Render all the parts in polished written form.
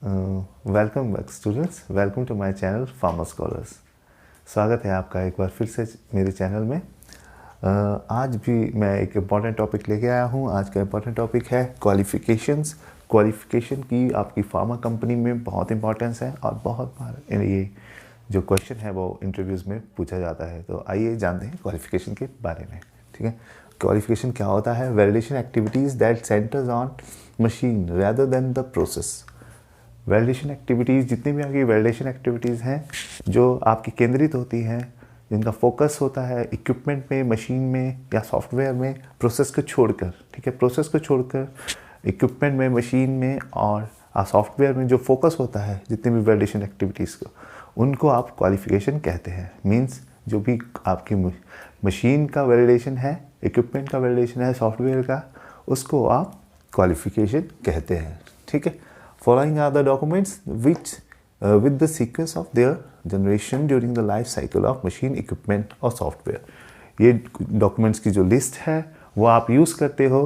Welcome back students, welcome to my channel farmer scholars. स्वागत है आपका एक बार फिर से मेरे चैनल में। आज भी मैं एक इम्पॉर्टेंट टॉपिक लेके आया हूँ। आज का इम्पॉर्टेंट टॉपिक है क्वालिफ़िकेशंस। क्वालिफ़िकेशन की आपकी फार्मा कंपनी में बहुत इंपॉर्टेंस है और बहुत बार ये जो क्वेश्चन है वो इंटरव्यूज़ में पूछा जाता है। तो आइए जानते हैं क्वालिफ़िकेशन के बारे में। ठीक है, क्वालिफ़िकेशन क्या होता है? Validation activities that centres on machine rather than the process. Validation activities, जितनी भी आपकी वैलिडेशन एक्टिविटीज़ हैं जो आपकी केंद्रित होती हैं, जिनका फोकस होता है इक्विपमेंट में, मशीन में या सॉफ्टवेयर में, प्रोसेस को छोड़कर। ठीक है, प्रोसेस को छोड़कर इक्विपमेंट में, मशीन में और सॉफ्टवेयर में जो फोकस होता है, जितनी भी वैलिडेशन एक्टिविटीज़ को, उनको आप क्वालिफ़िकेशन कहते हैं। मीन्स जो भी आपकी मशीन का वैलिडेशन है, इक्विपमेंट का वैलिडेशन है, सॉफ्टवेयर का, उसको आप क्वालिफ़िकेशन कहते हैं। ठीक है, following are the documents which with the sequence of their generation during the life cycle of machine equipment or software। ये डॉक्यूमेंट्स की जो लिस्ट है वो आप यूज़ करते हो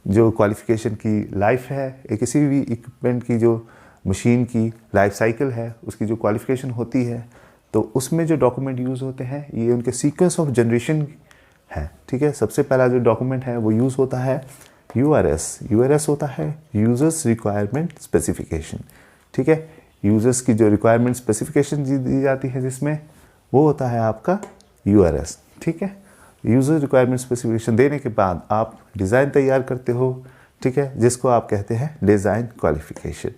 जो क्वालिफ़िकेशन की लाइफ है, या किसी भी इक्विपमेंट की जो मशीन की लाइफ साइकिल है उसकी जो क्वालिफ़िकेशन होती है, तो उसमें जो डॉक्यूमेंट यूज़ होते हैं ये उनके सीक्वेंस ऑफ जनरेशन है। ठीक है, सबसे पहला जो डॉक्यूमेंट है वो यूज़ होता है यूआरएस होता है यूजर्स रिक्वायरमेंट स्पेसिफिकेशन। ठीक है, यूजर्स की जो रिक्वायरमेंट स्पेसिफिकेशन दी जाती है जिसमें, वो होता है आपका यूआरएस। ठीक है, यूजर रिक्वायरमेंट स्पेसिफिकेशन देने के बाद आप डिज़ाइन तैयार करते हो। ठीक है, जिसको आप कहते हैं डिज़ाइन क्वालिफिकेशन।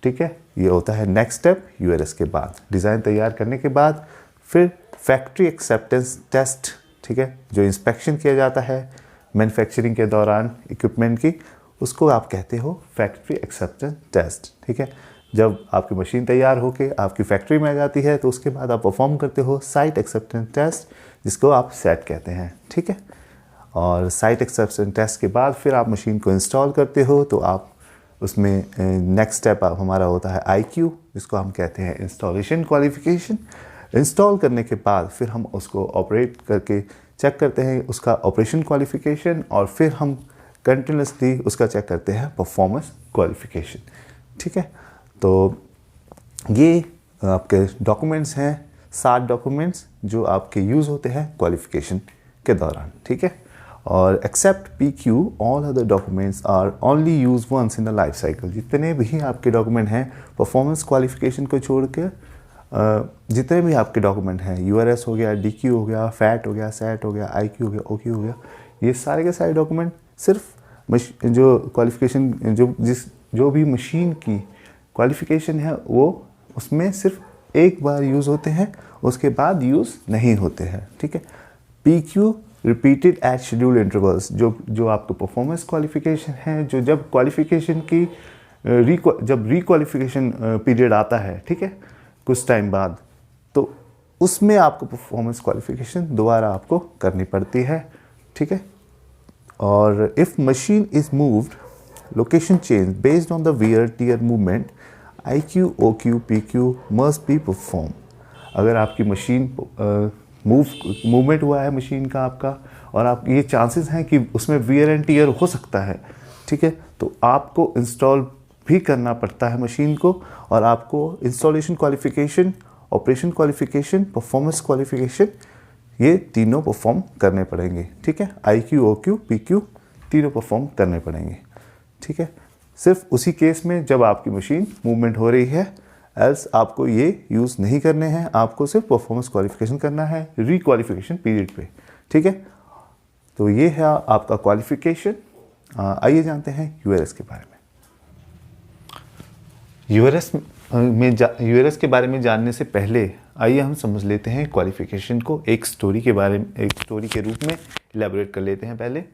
ठीक है, ये होता है नेक्स्ट स्टेप यूआरएस के बाद। डिज़ाइन तैयार करने के बाद फिर फैक्ट्री एक्सेप्टेंस टेस्ट, ठीक है, जो इंस्पेक्शन किया जाता है मैन्युफैक्चरिंग के दौरान इक्विपमेंट की, उसको आप कहते हो फैक्ट्री एक्सेप्टेंस टेस्ट। ठीक है, जब आपकी मशीन तैयार होके आपकी फैक्ट्री में आ जाती है तो उसके बाद आप परफॉर्म करते हो साइट एक्सेप्टेंस टेस्ट, जिसको आप सेट कहते हैं। ठीक है, और साइट एक्सेप्टेंस टेस्ट के बाद फिर आप मशीन को इंस्टॉल करते हो, तो आप उसमें नेक्स्ट स्टेप हमारा होता है IQ, जिसको हम कहते हैं इंस्टॉलेशन क्वालिफिकेशन। इंस्टॉल करने के बाद फिर हम उसको ऑपरेट करके चेक करते हैं उसका ऑपरेशन क्वालिफिकेशन, और फिर हम कंटिन्यूसली उसका चेक करते हैं परफॉर्मेंस क्वालिफिकेशन। ठीक है, तो ये आपके डॉक्यूमेंट्स हैं, 7 डॉक्यूमेंट्स जो आपके यूज़ होते हैं क्वालिफिकेशन के दौरान। ठीक है, और except PQ all other documents are only use once in the life cycle. जितने भी आपके डॉक्यूमेंट हैं परफॉर्मेंस क्वालिफिकेशन को छोड़ के, जितने भी आपके डॉक्यूमेंट हैं, यूआरएस हो गया, DQ हो गया, फैट हो गया, सेट हो गया, IQ हो गया, OQ हो गया, ये सारे के सारे डॉक्यूमेंट सिर्फ जो क्वालिफिकेशन जो भी मशीन की क्वालिफिकेशन है वो उसमें सिर्फ एक बार यूज़ होते हैं, उसके बाद यूज़ नहीं होते हैं। ठीक है, PQ repeated at schedule intervals, जो आपका परफॉर्मेंस क्वालिफिकेशन है, जो जब क्वालिफिकेशन की जब रिक्वालिफिकेशन पीरियड आता है, ठीक है, कुछ टाइम बाद, तो उसमें आपको परफॉर्मेंस क्वालिफिकेशन दोबारा आपको करनी पड़ती है। ठीक है, और if machine is moved location change based on the wear tear movement, IQ OQ PQ must be perform. अगर आपकी मशीन मूवमेंट हुआ है मशीन का आपका, और आप ये चांसेस हैं कि उसमें वियर एंड टीयर हो सकता है, ठीक है, तो आपको इंस्टॉल भी करना पड़ता है मशीन को, और आपको installation qualification, operation qualification, performance qualification, ये तीनों परफॉर्म करने पड़ेंगे। ठीक है, IQ OQ PQ तीनों परफॉर्म करने पड़ेंगे। ठीक है, सिर्फ उसी केस में जब आपकी मशीन मूवमेंट हो रही है, एल्स आपको ये यूज़ नहीं करने हैं, आपको सिर्फ परफॉर्मेंस क्वालिफिकेशन करना है रिक्वालिफिकेशन पीरियड पे। ठीक है, तो ये है आपका क्वालिफिकेशन। आइए जानते हैं यूआरएस के बारे में। यूआरएस के बारे में जानने से पहले आइए हम समझ लेते हैं क्वालिफिकेशन को एक स्टोरी के रूप में इलेबोरेट कर लेते हैं। पहले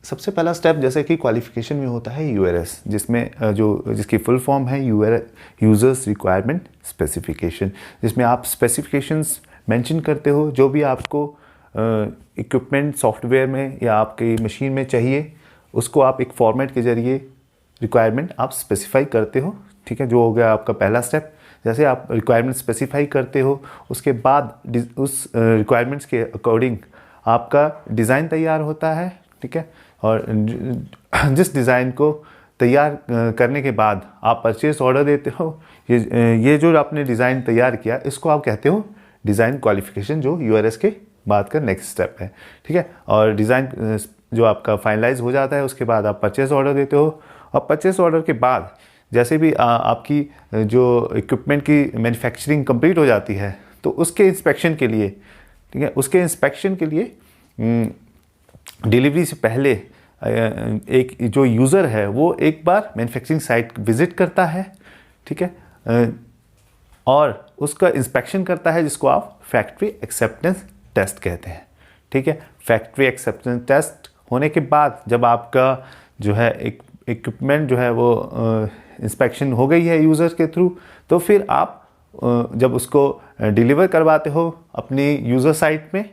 सबसे पहला स्टेप, जैसे कि क्वालिफिकेशन में होता है यूआरएस, जिसमें जिसकी फुल फॉर्म है यूजर्स रिक्वायरमेंट स्पेसिफिकेशन, जिसमें आप स्पेसिफिकेशंस मेंशन करते हो जो भी आपको इक्विपमेंट, सॉफ्टवेयर में या आपकी मशीन में चाहिए, उसको आप एक फॉर्मेट के जरिए रिक्वायरमेंट आप स्पेसिफाई करते हो। ठीक है, जो हो गया आपका पहला स्टेप। जैसे आप रिक्वायरमेंट स्पेसिफाई करते हो, उसके बाद उस रिक्वायरमेंट्स के अकॉर्डिंग आपका डिज़ाइन तैयार होता है। ठीक है, और जिस डिज़ाइन को तैयार करने के बाद आप परचेस ऑर्डर देते हो, ये जो आपने डिज़ाइन तैयार किया इसको आप कहते हो डिज़ाइन क्वालिफिकेशन, जो यूआरएस के बाद का नेक्स्ट स्टेप है। ठीक है, और डिज़ाइन जो आपका फाइनलाइज हो जाता है उसके बाद आप परचेस ऑर्डर देते हो, और परचेस ऑर्डर के बाद जैसे भी आपकी जो इक्विपमेंट की मैन्युफैक्चरिंग कंप्लीट हो जाती है तो उसके इंस्पेक्शन के लिए, ठीक है, उसके इंस्पेक्शन के लिए डिलीवरी से पहले एक जो यूज़र है वो एक बार मैन्युफैक्चरिंग साइट विज़िट करता है। ठीक है, और उसका इंस्पेक्शन करता है, जिसको आप फैक्ट्री एक्सेप्टेंस टेस्ट कहते हैं। ठीक है, फैक्ट्री एक्सेप्टेंस टेस्ट होने के बाद जब आपका जो है इक्विपमेंट जो है वो इंस्पेक्शन हो गई है यूज़र के थ्रू, तो फिर आप जब उसको डिलीवर करवाते हो अपनी यूज़र साइट में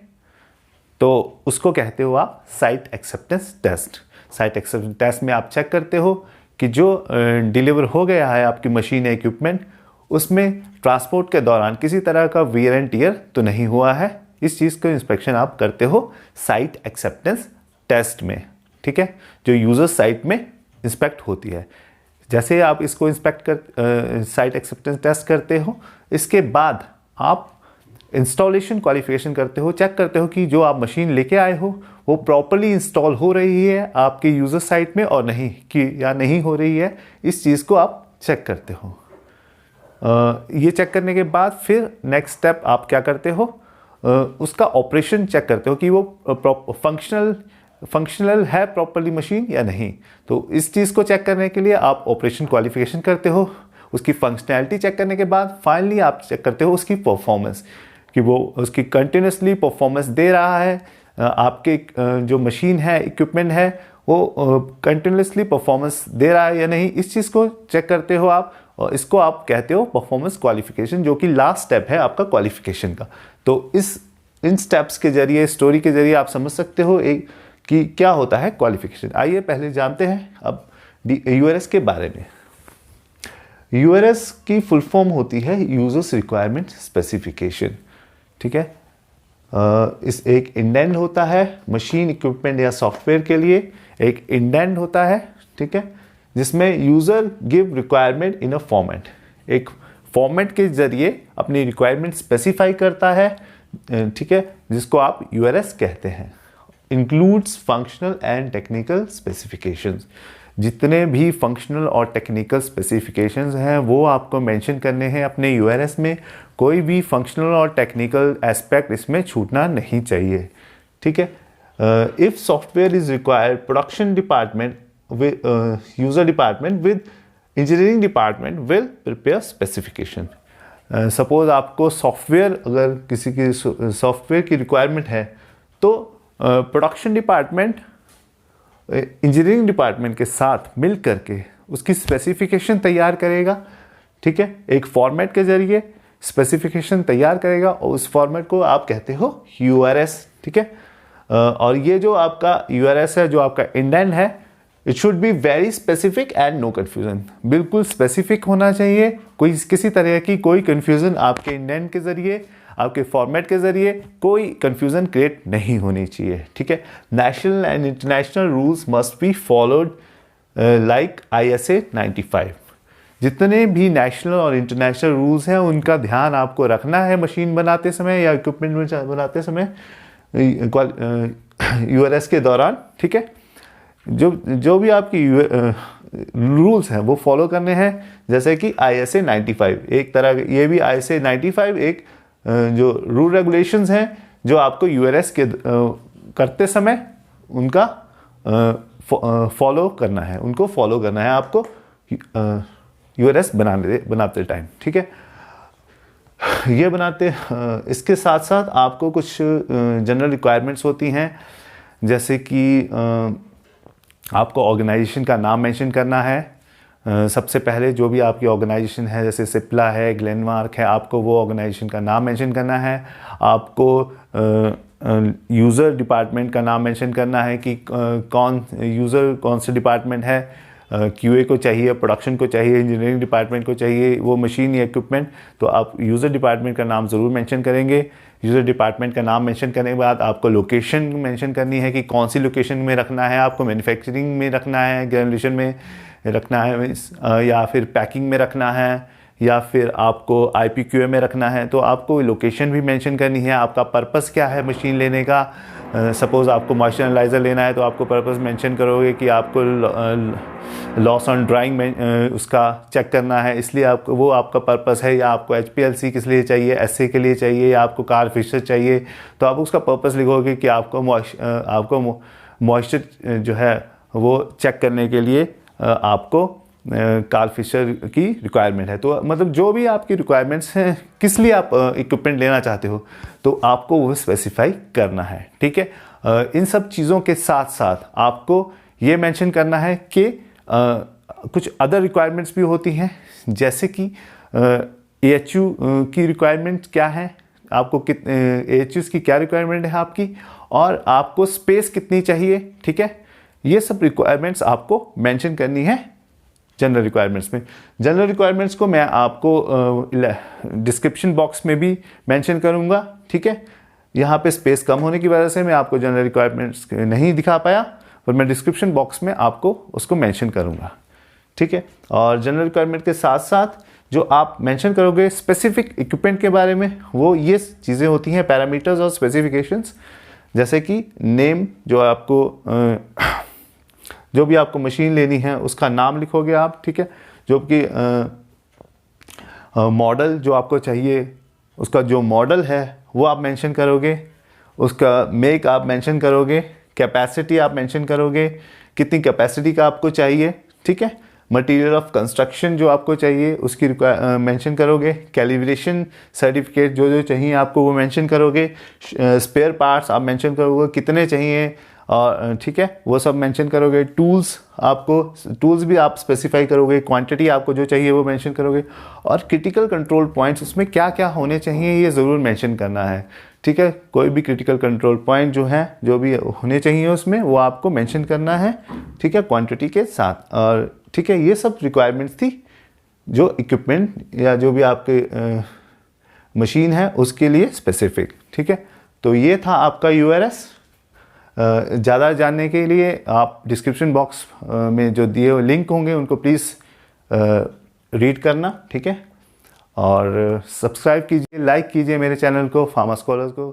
तो उसको कहते हो आप site acceptance test. Site acceptance test में आप चेक करते हो कि जो डिलीवर हो गया है आपकी मशीन या इक्विपमेंट, उसमें ट्रांसपोर्ट के दौरान किसी तरह का वियर एंड टियर तो नहीं हुआ है। इस चीज़ का इंस्पेक्शन आप करते हो साइट एक्सेप्टेंस टेस्ट में। ठीक है, जो यूज़र साइट में इंस्पेक्ट होती है। जैसे आप इसको साइट एक्सेप्टेंस टेस्ट करते हो, इसके बाद आप इंस्टॉलेशन क्वालिफिकेशन करते हो, चेक करते हो कि जो आप मशीन लेके आए हो वो प्रॉपर्ली इंस्टॉल हो रही है आपके यूज़र साइट में और नहीं कि या नहीं हो रही है, इस चीज़ को आप चेक करते हो। ये चेक करने के बाद फिर नेक्स्ट स्टेप आप क्या करते हो, उसका ऑपरेशन चेक करते हो कि वो फंक्शनल है प्रॉपर्ली मशीन या नहीं। तो इस चीज़ को चेक करने के लिए आप ऑपरेशन क्वालिफिकेशन करते हो। उसकी फंक्शनैलिटी चेक करने के बाद फाइनली आप चेक करते हो उसकी परफॉर्मेंस, कि वो उसकी कंटिन्यूसली परफॉर्मेंस दे रहा है, आपके जो मशीन है इक्विपमेंट है वो कंटिन्यूसली परफॉर्मेंस दे रहा है या नहीं, इस चीज़ को चेक करते हो आप, और इसको आप कहते हो परफॉर्मेंस क्वालिफिकेशन, जो कि लास्ट स्टेप है आपका क्वालिफिकेशन का। तो इन स्टेप्स के जरिए, स्टोरी के जरिए आप समझ सकते हो कि क्या होता है क्वालिफिकेशन। आइए पहले जानते हैं अब यूआरएस के बारे में। यूआरएस की फुल फॉर्म होती है यूजर्स रिक्वायरमेंट स्पेसिफिकेशन। ठीक है, इस एक इंडेंट होता है मशीन, इक्विपमेंट या सॉफ्टवेयर के लिए एक इंडेंट होता है। ठीक है, जिसमें user give requirement in a format, एक फॉर्मेट के जरिए अपनी रिक्वायरमेंट स्पेसिफाई करता है। ठीक है, जिसको आप यूआरएस कहते हैं। Includes functional and technical specifications, जितने भी फंक्शनल और टेक्निकल स्पेसिफिकेशंस हैं वो आपको मेंशन करने हैं अपने यूआरएस में। कोई भी फंक्शनल और टेक्निकल एस्पेक्ट इसमें छूटना नहीं चाहिए। ठीक है, if software is required, production department user department with engineering department will prepare specification. Suppose आपको सॉफ्टवेयर, अगर किसी की सॉफ्टवेयर की रिक्वायरमेंट है तो प्रोडक्शन डिपार्टमेंट इंजीनियरिंग डिपार्टमेंट के साथ मिल करके उसकी स्पेसिफिकेशन तैयार करेगा। ठीक है, एक फॉर्मेट के जरिए स्पेसिफिकेशन तैयार करेगा और उस फॉर्मेट को आप कहते हो यूआरएस। ठीक है, और ये जो आपका यूआरएस है, जो आपका इंडेंट है, it should be very specific and no confusion. बिल्कुल स्पेसिफिक होना चाहिए, किसी तरह की कोई कन्फ्यूजन आपके इंडेंट के जरिए, आपके फॉर्मेट के जरिए कोई कन्फ्यूजन क्रिएट नहीं होनी चाहिए। ठीक है, national and international rules must be followed like ISA 95। जितने भी नेशनल और इंटरनेशनल रूल्स हैं उनका ध्यान आपको रखना है मशीन बनाते समय या इक्विपमेंट बनाते समय यूआरएस के दौरान। ठीक है, जो भी आपकी रूल्स हैं वो फॉलो करने हैं, जैसे कि ISA 95 एक तरह, ये भी ISA 95 एक जो रूल रेगुलेशंस हैं जो आपको यूआरएस के करते समय उनका फॉलो करना है, उनको फॉलो करना है आपको यूआरएस बनाते टाइम। ठीक है, ये बनाते इसके साथ साथ आपको कुछ जनरल रिक्वायरमेंट्स होती हैं, जैसे कि आपको ऑर्गेनाइजेशन का नाम मेंशन करना है। सबसे पहले जो भी आपकी ऑर्गेनाइजेशन है, जैसे सिप्ला है, ग्लेनमार्क है, आपको वो ऑर्गेनाइजेशन का नाम मेंशन करना है। आपको यूज़र डिपार्टमेंट का नाम मेंशन करना है कि कौन से डिपार्टमेंट है, QA को चाहिए, प्रोडक्शन को चाहिए, इंजीनियरिंग डिपार्टमेंट को चाहिए वो मशीन या इक्विपमेंट, तो आप यूज़र डिपार्टमेंट का नाम ज़रूर मेंशन करेंगे। यूज़र डिपार्टमेंट का नाम मेंशन करने के बाद आपको लोकेशन मेंशन करनी है कि कौन सी लोकेशन में रखना है, आपको मैन्युफैक्चरिंग में रखना है, ग्रेजुलेशन में रखना है या फिर पैकिंग में रखना है या फिर आपको IPQA में रखना है, तो आपको लोकेशन भी मेंशन करनी है। आपका पर्पस क्या है मशीन लेने का। सपोज़ आपको मॉइस्चर एनालाइज़र लेना है तो आपको पर्पस मेंशन करोगे कि आपको लॉस ऑन ड्राइंग में उसका चेक करना है, इसलिए आपको वो आपका पर्पस है। या आपको HPLC किस लिए चाहिए, SA के लिए चाहिए, या आपको कार फिशर चाहिए, तो आप उसका पर्पस लिखोगे कि आपको मॉइस्चर जो है वो चेक करने के लिए आपको कार फिशर की रिक्वायरमेंट है। तो मतलब जो भी आपकी रिक्वायरमेंट्स हैं, किस लिए आप इक्विपमेंट लेना चाहते हो, तो आपको वो स्पेसिफाई करना है। ठीक है, इन सब चीज़ों के साथ साथ आपको ये मेंशन करना है कि कुछ अदर रिक्वायरमेंट्स भी होती हैं, जैसे कि AHU की रिक्वायरमेंट क्या है, आपको AHUs की क्या रिक्वायरमेंट है आपकी, और आपको स्पेस कितनी चाहिए। ठीक है, ये सब रिक्वायरमेंट्स आपको मेंशन करनी है जनरल रिक्वायरमेंट्स में। जनरल रिक्वायरमेंट्स को मैं आपको डिस्क्रिप्शन बॉक्स में भी मेंशन करूंगा। ठीक है, यहाँ पे स्पेस कम होने की वजह से मैं आपको जनरल रिक्वायरमेंट्स नहीं दिखा पाया, पर मैं डिस्क्रिप्शन बॉक्स में आपको उसको मेंशन करूंगा। ठीक है, और जनरल रिक्वायरमेंट के साथ साथ जो आप मेंशन करोगे स्पेसिफिक इक्विपमेंट के बारे में, वो ये चीज़ें होती हैं पैरामीटर्स और स्पेसिफिकेशंस, जैसे कि नेम, जो भी आपको मशीन लेनी है उसका नाम लिखोगे आप। ठीक है, जो कि मॉडल जो आपको चाहिए उसका जो मॉडल है वो आप मेंशन करोगे, उसका मेक आप मेंशन करोगे, कैपेसिटी आप मेंशन करोगे, कितनी कैपेसिटी का आपको चाहिए। ठीक है, मटेरियल ऑफ कंस्ट्रक्शन जो आपको चाहिए उसकी मेंशन करोगे, कैलिब्रेशन सर्टिफिकेट जो चाहिए आपको वो मेंशन करोगे, स्पेयर पार्ट्स आप मेंशन करोगे कितने चाहिए, और ठीक है वो सब मेंशन करोगे। टूल्स भी आप स्पेसिफाई करोगे, क्वांटिटी आपको जो चाहिए वो मेंशन करोगे, और क्रिटिकल कंट्रोल पॉइंट्स उसमें क्या क्या होने चाहिए ये ज़रूर मेंशन करना है। ठीक है, कोई भी क्रिटिकल कंट्रोल पॉइंट जो है, जो भी होने चाहिए उसमें, वो आपको मेंशन करना है। ठीक है, क्वांटिटी के साथ। और ठीक है, ये सब रिक्वायरमेंट्स थी जो इक्विपमेंट या जो भी आपके मशीन है उसके लिए स्पेसिफिक। ठीक है, तो ये था आपका URS। ज़्यादा जानने के लिए आप डिस्क्रिप्शन बॉक्स में जो दिए हुए लिंक होंगे उनको प्लीज़ रीड करना। ठीक है, और सब्सक्राइब कीजिए, लाइक कीजिए मेरे चैनल को, फार्मा स्कॉलर्स को।